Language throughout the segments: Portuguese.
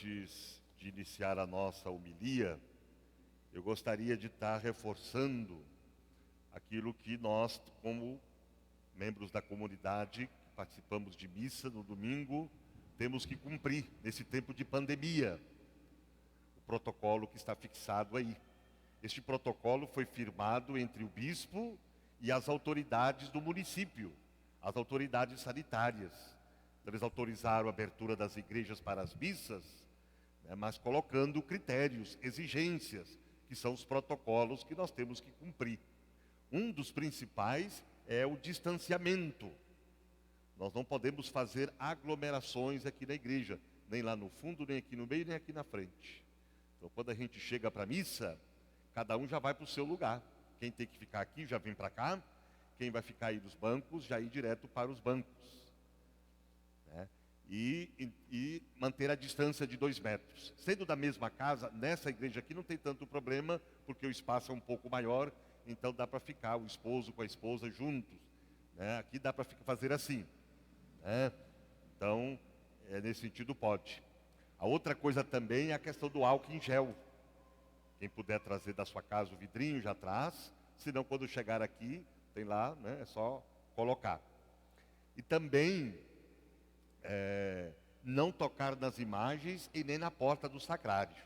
Antes de iniciar a nossa homilia, eu gostaria de estar reforçando aquilo que nós, como membros da comunidade, que participamos de missa no domingo, temos que cumprir nesse tempo de pandemia. O protocolo que está fixado aí. Este protocolo foi firmado entre o bispo e as autoridades do município, as autoridades sanitárias. Eles autorizaram a abertura das igrejas para as missas, mas colocando critérios, exigências, que são os protocolos que nós temos que cumprir. Um dos principais é o distanciamento. Nós não podemos fazer aglomerações aqui na igreja, nem lá no fundo, nem aqui no meio, nem aqui na frente. Então, quando a gente chega para a missa, cada um já vai para o seu lugar. Quem tem que ficar aqui já vem para cá, quem vai ficar aí nos bancos já ir direto para os bancos. E manter a distância de 2 metros. Sendo da mesma casa, nessa igreja aqui não tem tanto problema, porque o espaço é um pouco maior, então dá para ficar o esposo com a esposa juntos. Aqui dá para fazer assim. Então, nesse sentido pode. A outra coisa também é a questão do álcool em gel. Quem puder trazer da sua casa o vidrinho já traz, senão quando chegar aqui, tem lá, é só colocar. E também não tocar nas imagens e nem na porta do sacrário.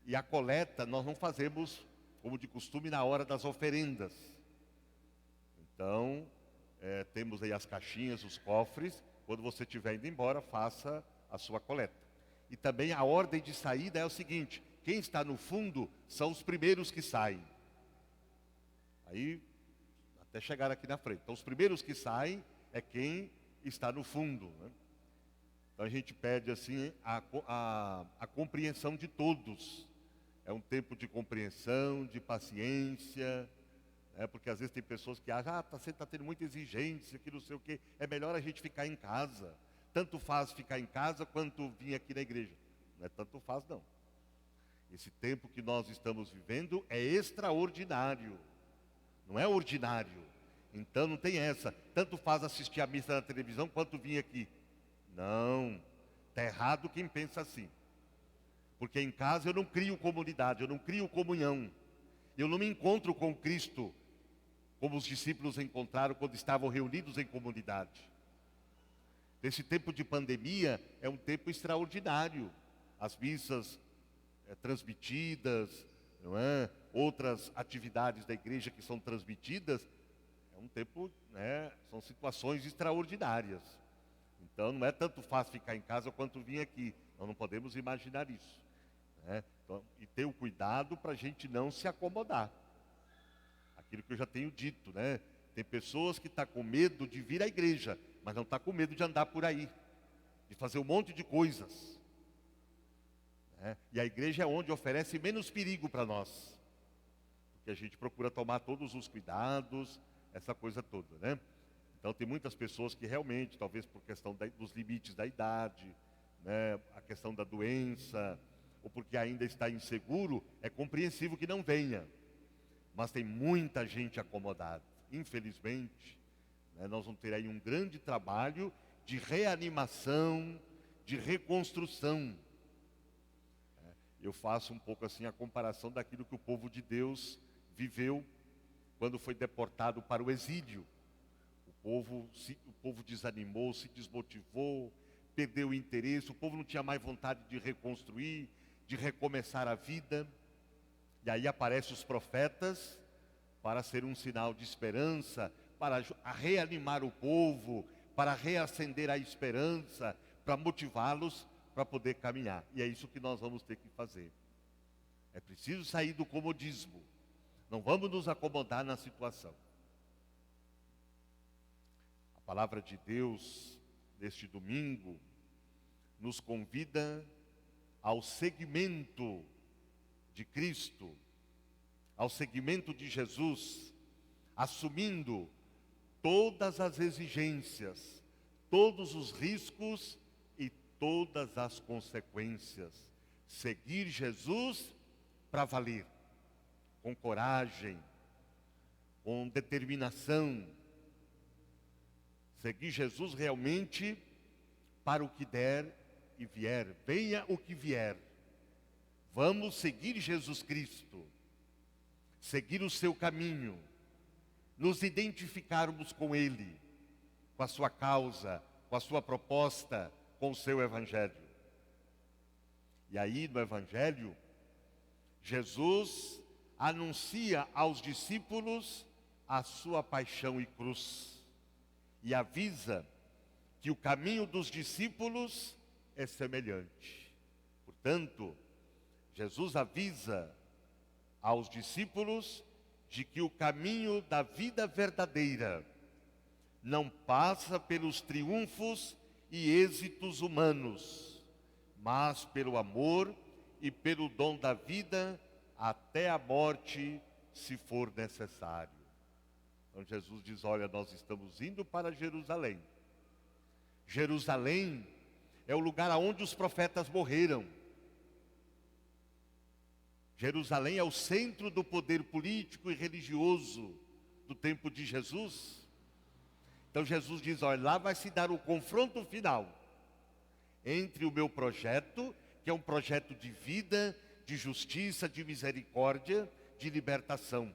E a coleta nós não fazemos, como de costume, na hora das oferendas. Então, temos aí as caixinhas, os cofres. Quando você estiver indo embora, faça a sua coleta. E também a ordem de saída é o seguinte: quem está no fundo são os primeiros que saem. Aí, até chegar aqui na frente. Então, os primeiros que saem é quem está no fundo. Então a gente pede assim a compreensão de todos. É um tempo de compreensão, de paciência, porque às vezes tem pessoas que acham, você está tendo muita exigência, que não sei o quê, é melhor a gente ficar em casa. Tanto faz ficar em casa quanto vir aqui na igreja. Não é tanto faz não. Esse tempo que nós estamos vivendo é extraordinário, não é ordinário. Então não tem essa, tanto faz assistir a missa na televisão quanto vir aqui. Não, está errado quem pensa assim. Porque em casa eu não crio comunidade, eu não crio comunhão. Eu não me encontro com Cristo, como os discípulos encontraram quando estavam reunidos em comunidade. Esse tempo de pandemia é um tempo extraordinário. As missas transmitidas, não é? Outras atividades da igreja que são transmitidas, é um tempo, são situações extraordinárias. Então não é tanto fácil ficar em casa quanto vir aqui. Nós não podemos imaginar isso. Então, e ter o cuidado para a gente não se acomodar. Aquilo que eu já tenho dito, Tem pessoas que estão com medo de vir à igreja, mas não estão com medo de andar por aí, de fazer um monte de coisas. E a igreja é onde oferece menos perigo para nós. Porque a gente procura tomar todos os cuidados, essa coisa toda, Então tem muitas pessoas que realmente, talvez por questão dos limites da idade, a questão da doença, ou porque ainda está inseguro, é compreensível que não venha. Mas tem muita gente acomodada. Infelizmente, nós vamos ter aí um grande trabalho de reanimação, de reconstrução. Eu faço um pouco assim a comparação daquilo que o povo de Deus viveu quando foi deportado para o exílio. O povo desanimou, se desmotivou, perdeu o interesse, o povo não tinha mais vontade de reconstruir, de recomeçar a vida. E aí aparecem os profetas para ser um sinal de esperança, para reanimar o povo, para reacender a esperança, para motivá-los para poder caminhar. E é isso que nós vamos ter que fazer. É preciso sair do comodismo. Não vamos nos acomodar na situação. A palavra de Deus, neste domingo, nos convida ao seguimento de Cristo, ao seguimento de Jesus, assumindo todas as exigências, todos os riscos e todas as consequências. Seguir Jesus para valer, com coragem, com determinação. Seguir Jesus realmente para o que der e vier, venha o que vier, vamos seguir Jesus Cristo, seguir o seu caminho, nos identificarmos com Ele, com a sua causa, com a sua proposta, com o seu Evangelho. E aí no Evangelho, Jesus anuncia aos discípulos a sua paixão e cruz, e avisa que o caminho dos discípulos é semelhante. Portanto, Jesus avisa aos discípulos de que o caminho da vida verdadeira não passa pelos triunfos e êxitos humanos, mas pelo amor e pelo dom da vida até a morte, se for necessário. Então Jesus diz, olha, nós estamos indo para Jerusalém. Jerusalém é o lugar onde os profetas morreram. Jerusalém é o centro do poder político e religioso do tempo de Jesus. Então Jesus diz, olha, lá vai se dar o confronto final entre o meu projeto, que é um projeto de vida, de justiça, de misericórdia, de libertação,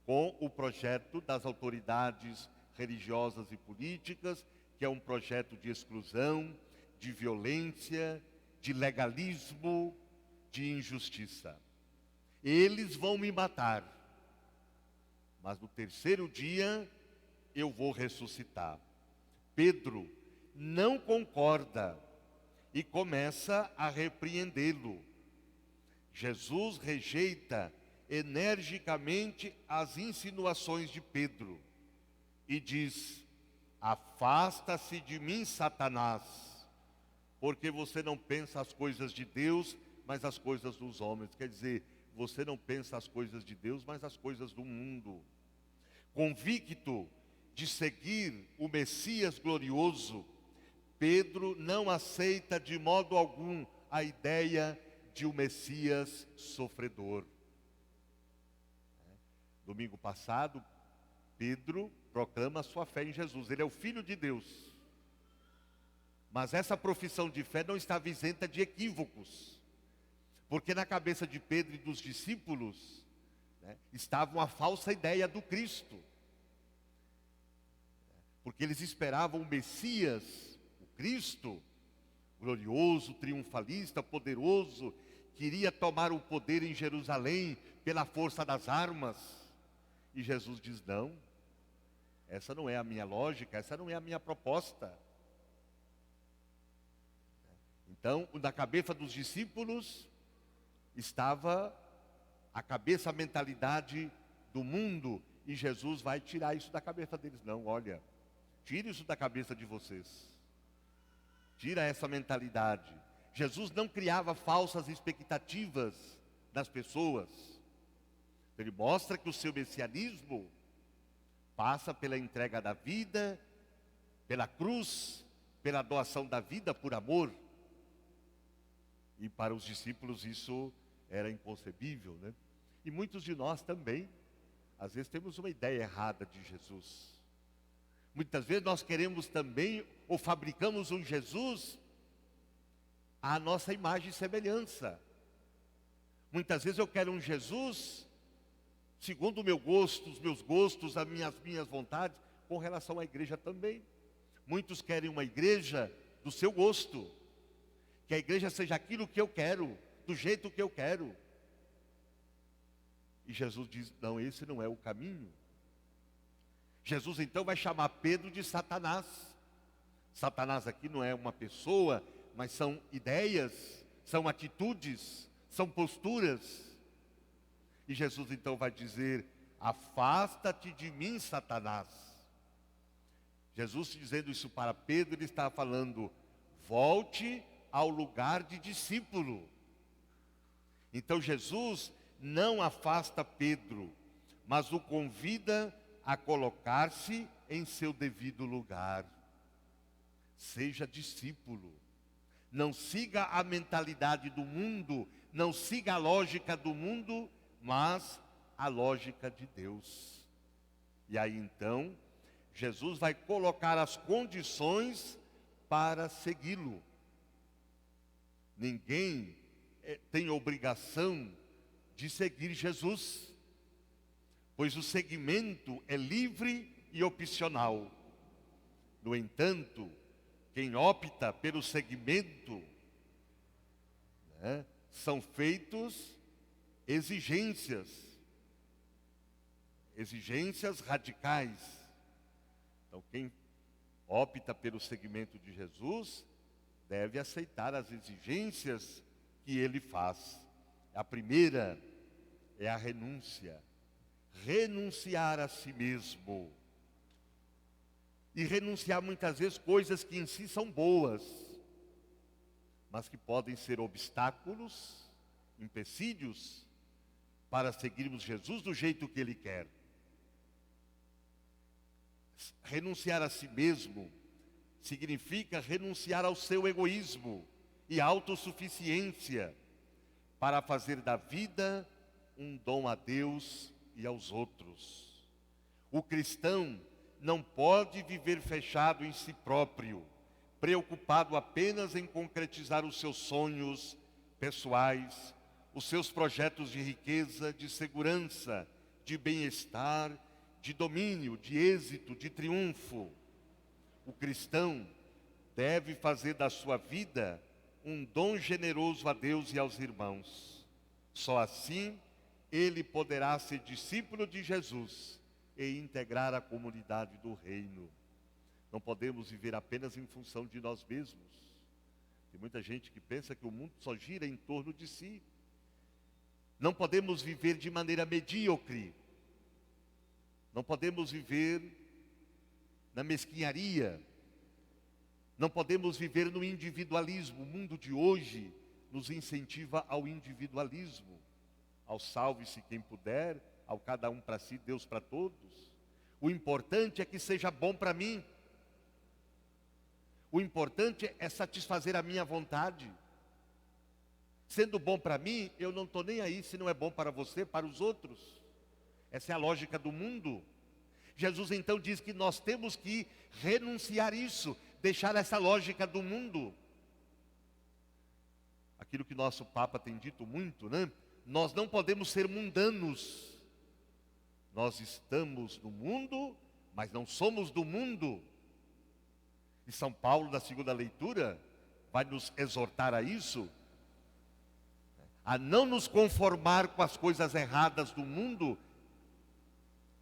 com o projeto das autoridades religiosas e políticas, que é um projeto de exclusão, de violência, de legalismo, de injustiça. Eles vão me matar, mas no terceiro dia eu vou ressuscitar. Pedro não concorda e começa a repreendê-lo. Jesus rejeita energicamente as insinuações de Pedro e diz, afasta-se de mim, Satanás, porque você não pensa as coisas de Deus, mas as coisas dos homens. Quer dizer, você não pensa as coisas de Deus, mas as coisas do mundo. Convicto de seguir o Messias glorioso, Pedro não aceita de modo algum a ideia de um Messias sofredor. Domingo passado, Pedro proclama a sua fé em Jesus. Ele é o Filho de Deus. Mas essa profissão de fé não estava isenta de equívocos. Porque na cabeça de Pedro e dos discípulos, estava uma falsa ideia do Cristo. Porque eles esperavam o Messias, o Cristo, glorioso, triunfalista, poderoso, que iria tomar o poder em Jerusalém pela força das armas. E Jesus diz, não, essa não é a minha lógica, essa não é a minha proposta. Então, na cabeça dos discípulos, estava a cabeça, a mentalidade do mundo, e Jesus vai tirar isso da cabeça deles. Não, olha, tire isso da cabeça de vocês. Tira essa mentalidade. Jesus não criava falsas expectativas das pessoas. Ele mostra que o seu messianismo passa pela entrega da vida, pela cruz, pela doação da vida por amor. E para os discípulos isso era inconcebível, né? E muitos de nós também, às vezes temos uma ideia errada de Jesus. Muitas vezes nós queremos também, ou fabricamos um Jesus à nossa imagem e semelhança. Muitas vezes eu quero um Jesus segundo o meu gosto, os meus gostos, as minhas vontades, com relação à igreja também. Muitos querem uma igreja do seu gosto, que a igreja seja aquilo que eu quero, do jeito que eu quero. E Jesus diz, não, esse não é o caminho. Jesus então vai chamar Pedro de Satanás. Satanás aqui não é uma pessoa, mas são ideias, são atitudes, são posturas. E Jesus então vai dizer, afasta-te de mim, Satanás. Jesus dizendo isso para Pedro, ele está falando, volte ao lugar de discípulo. Então Jesus não afasta Pedro, mas o convida a colocar-se em seu devido lugar. Seja discípulo. Não siga a mentalidade do mundo, não siga a lógica do mundo, mas a lógica de Deus. E aí então, Jesus vai colocar as condições para segui-lo. Ninguém tem obrigação de seguir Jesus, pois o seguimento é livre e opcional. No entanto, quem opta pelo seguimento, são feitos exigências radicais. Então, quem opta pelo seguimento de Jesus deve aceitar as exigências que ele faz. A primeira é a renúncia. Renunciar a si mesmo. E renunciar muitas vezes coisas que em si são boas, mas que podem ser obstáculos, empecilhos, para seguirmos Jesus do jeito que Ele quer. Renunciar a si mesmo significa renunciar ao seu egoísmo e autossuficiência para fazer da vida um dom a Deus e aos outros. O cristão não pode viver fechado em si próprio, preocupado apenas em concretizar os seus sonhos pessoais, os seus projetos de riqueza, de segurança, de bem-estar, de domínio, de êxito, de triunfo. O cristão deve fazer da sua vida um dom generoso a Deus e aos irmãos. Só assim ele poderá ser discípulo de Jesus e integrar a comunidade do reino. Não podemos viver apenas em função de nós mesmos. Tem muita gente que pensa que o mundo só gira em torno de si. Não podemos viver de maneira medíocre. Não podemos viver na mesquinharia. Não podemos viver no individualismo. O mundo de hoje nos incentiva ao individualismo, ao salve-se quem puder, ao cada um para si, Deus para todos. O importante é que seja bom para mim. O importante é satisfazer a minha vontade. Sendo bom para mim, eu não estou nem aí se não é bom para você, para os outros. Essa é a lógica do mundo. Jesus então diz que nós temos que renunciar isso, deixar essa lógica do mundo. Aquilo que nosso Papa tem dito muito, né? Nós não podemos ser mundanos. Nós estamos no mundo, mas não somos do mundo. E São Paulo, na segunda leitura, vai nos exortar a isso, a não nos conformar com as coisas erradas do mundo,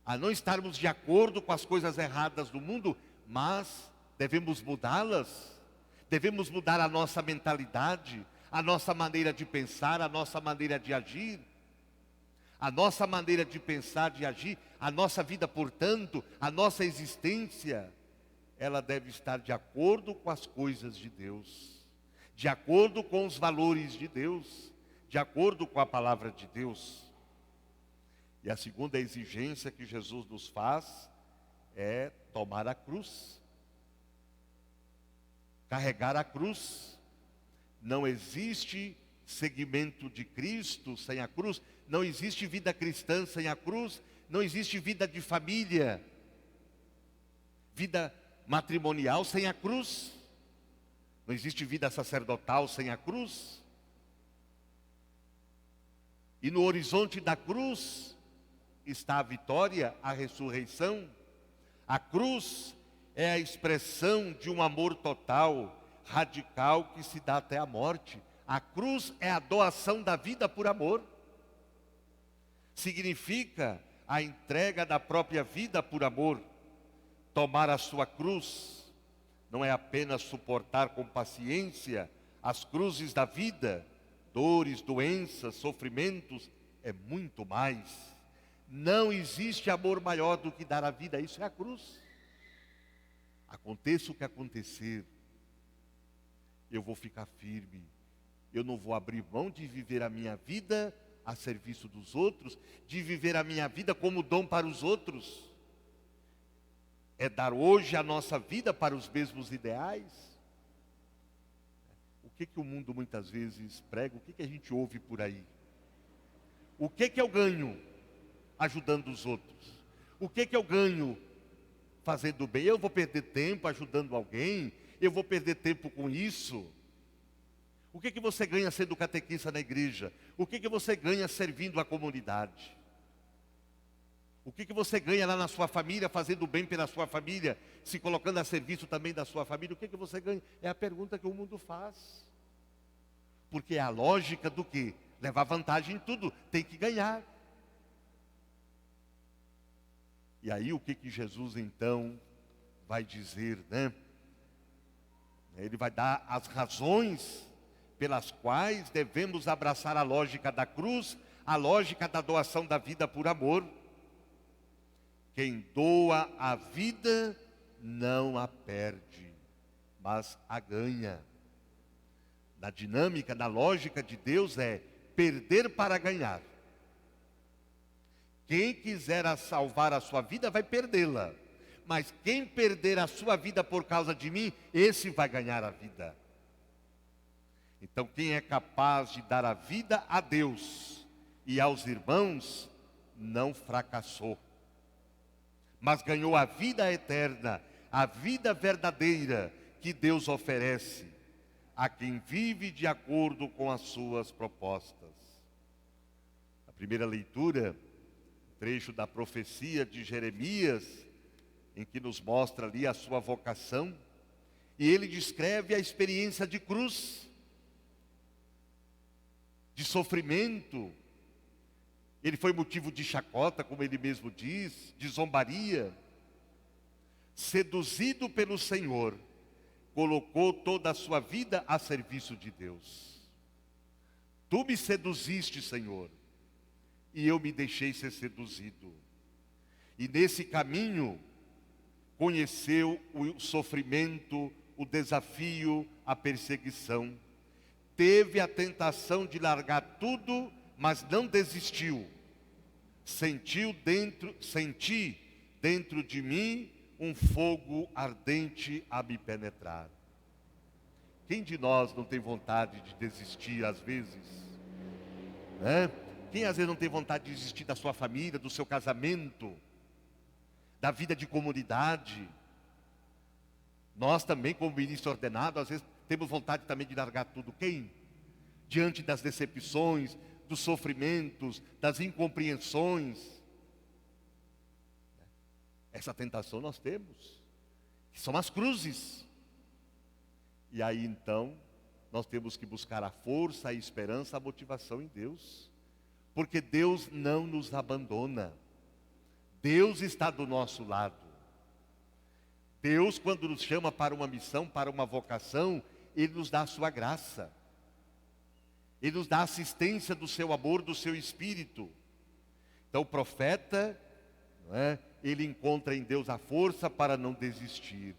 a não estarmos de acordo com as coisas erradas do mundo, mas devemos mudá-las, devemos mudar a nossa mentalidade, a nossa maneira de pensar, a nossa maneira de agir. A nossa maneira de pensar, de agir, a nossa vida, portanto, a nossa existência, ela deve estar de acordo com as coisas de Deus, de acordo com os valores de Deus, de acordo com a palavra de Deus. E a segunda exigência que Jesus nos faz é tomar a cruz. Carregar a cruz. Não existe seguimento de Cristo sem a cruz. Não existe vida cristã sem a cruz. Não existe vida de família, vida matrimonial sem a cruz. Não existe vida sacerdotal sem a cruz. E no horizonte da cruz está a vitória, a ressurreição. A cruz é a expressão de um amor total, radical, que se dá até a morte. A cruz é a doação da vida por amor. Significa a entrega da própria vida por amor. Tomar a sua cruz não é apenas suportar com paciência as cruzes da vida, dores, doenças, sofrimentos, é muito mais. Não existe amor maior do que dar a vida, isso é a cruz. Aconteça o que acontecer, eu vou ficar firme. Eu não vou abrir mão de viver a minha vida a serviço dos outros, de viver a minha vida como dom para os outros. É dar hoje a nossa vida para os mesmos ideais. O que o mundo muitas vezes prega? O que a gente ouve por aí? O que eu ganho ajudando os outros? O que eu ganho fazendo bem? Eu vou perder tempo ajudando alguém? Eu vou perder tempo com isso? O que você ganha sendo catequista na igreja? O que você ganha servindo a comunidade? O que você ganha lá na sua família, fazendo bem pela sua família, se colocando a serviço também da sua família? O que você ganha? É a pergunta que o mundo faz. Porque é a lógica do quê? Levar vantagem em tudo, tem que ganhar. E aí o que Jesus então vai dizer, né? Ele vai dar as razões pelas quais devemos abraçar a lógica da cruz, a lógica da doação da vida por amor. Quem doa a vida não a perde, mas a ganha. Na dinâmica, na lógica de Deus é perder para ganhar. Quem quiser salvar a sua vida vai perdê-la. Mas quem perder a sua vida por causa de mim, esse vai ganhar a vida. Então quem é capaz de dar a vida a Deus e aos irmãos, não fracassou, mas ganhou a vida eterna, a vida verdadeira que Deus oferece a quem vive de acordo com as suas propostas. A primeira leitura, trecho da profecia de Jeremias, em que nos mostra ali a sua vocação, e ele descreve a experiência de cruz, de sofrimento. Ele foi motivo de chacota, como ele mesmo diz, de zombaria. Seduzido pelo Senhor, colocou toda a sua vida a serviço de Deus. Tu me seduziste, Senhor, e eu me deixei ser seduzido. E nesse caminho, conheceu o sofrimento, o desafio, a perseguição. Teve a tentação de largar tudo, mas não desistiu. Senti dentro de mim um fogo ardente a me penetrar. Quem de nós não tem vontade de desistir às vezes? Né? Quem às vezes não tem vontade de desistir da sua família, do seu casamento, da vida de comunidade? Nós também, como ministro ordenado, às vezes temos vontade também de largar tudo. Quem? Diante das decepções, dos sofrimentos, das incompreensões. Essa tentação nós temos, que são as cruzes. E aí então, nós temos que buscar a força, a esperança, a motivação em Deus. Porque Deus não nos abandona. Deus está do nosso lado. Deus, quando nos chama para uma missão, para uma vocação, Ele nos dá a sua graça. Ele nos dá a assistência do seu amor, do seu espírito. Então o profeta, não é, ele encontra em Deus a força para não desistir.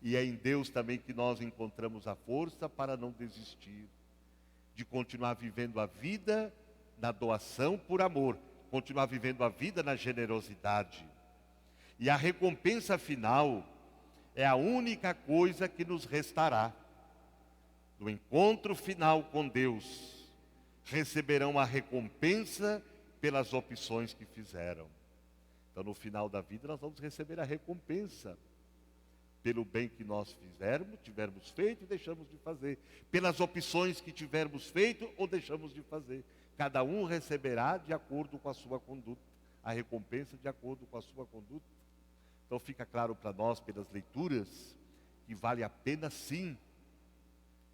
E é em Deus também que nós encontramos a força para não desistir. De continuar vivendo a vida na doação por amor. Continuar vivendo a vida na generosidade. E a recompensa final é a única coisa que nos restará. No encontro final com Deus, receberão a recompensa pelas opções que fizeram. Então no final da vida nós vamos receber a recompensa pelo bem que nós tivermos feito e deixamos de fazer. Pelas opções que tivermos feito ou deixamos de fazer. Cada um receberá de acordo com a sua conduta. A recompensa de acordo com a sua conduta. Então fica claro para nós, pelas leituras, que vale a pena sim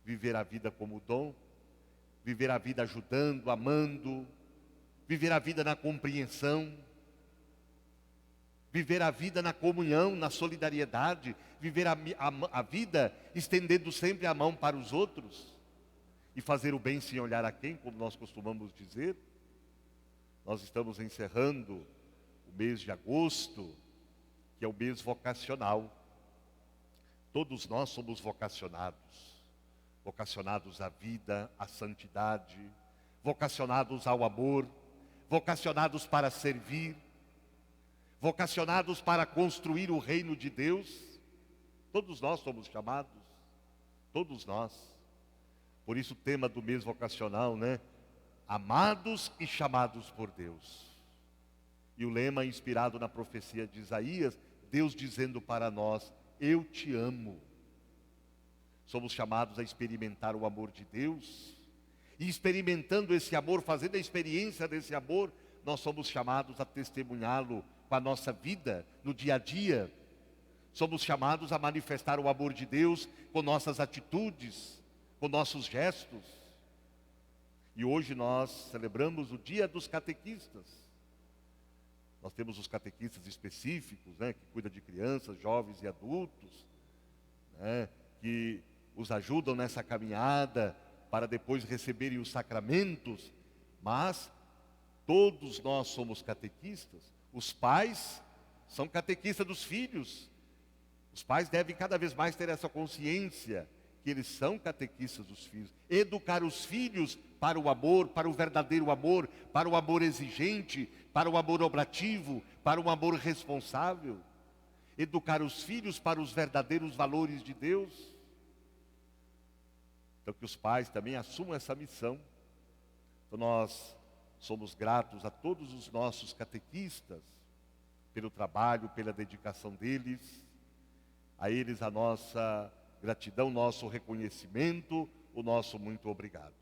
viver a vida como dom, viver a vida ajudando, amando, viver a vida na compreensão, viver a vida na comunhão, na solidariedade, viver a vida estendendo sempre a mão para os outros e fazer o bem sem olhar a quem, como nós costumamos dizer. Nós estamos encerrando o mês de agosto, que é o mês vocacional. Todos nós somos vocacionados. Vocacionados à vida, à santidade, vocacionados ao amor, vocacionados para servir, vocacionados para construir o reino de Deus. Todos nós somos chamados, todos nós. Por isso o tema do mês vocacional, né? Amados e chamados por Deus. E o lema inspirado na profecia de Isaías, Deus dizendo para nós: eu te amo. Somos chamados a experimentar o amor de Deus. E experimentando esse amor, fazendo a experiência desse amor, nós somos chamados a testemunhá-lo com a nossa vida, no dia a dia. Somos chamados a manifestar o amor de Deus com nossas atitudes, com nossos gestos. E hoje nós celebramos o Dia dos Catequistas. Nós temos os catequistas específicos, né, que cuidam de crianças, jovens e adultos, né, que os ajudam nessa caminhada para depois receberem os sacramentos. Mas todos nós somos catequistas. Os pais são catequistas dos filhos. Os pais devem cada vez mais ter essa consciência que eles são catequistas dos filhos. Educar os filhos para o amor, para o verdadeiro amor, para o amor exigente, para o amor oblativo, para o amor responsável. Educar os filhos para os verdadeiros valores de Deus. Então que os pais também assumam essa missão. Então nós somos gratos a todos os nossos catequistas pelo trabalho, pela dedicação deles. A eles a nossa gratidão, nosso reconhecimento, o nosso muito obrigado.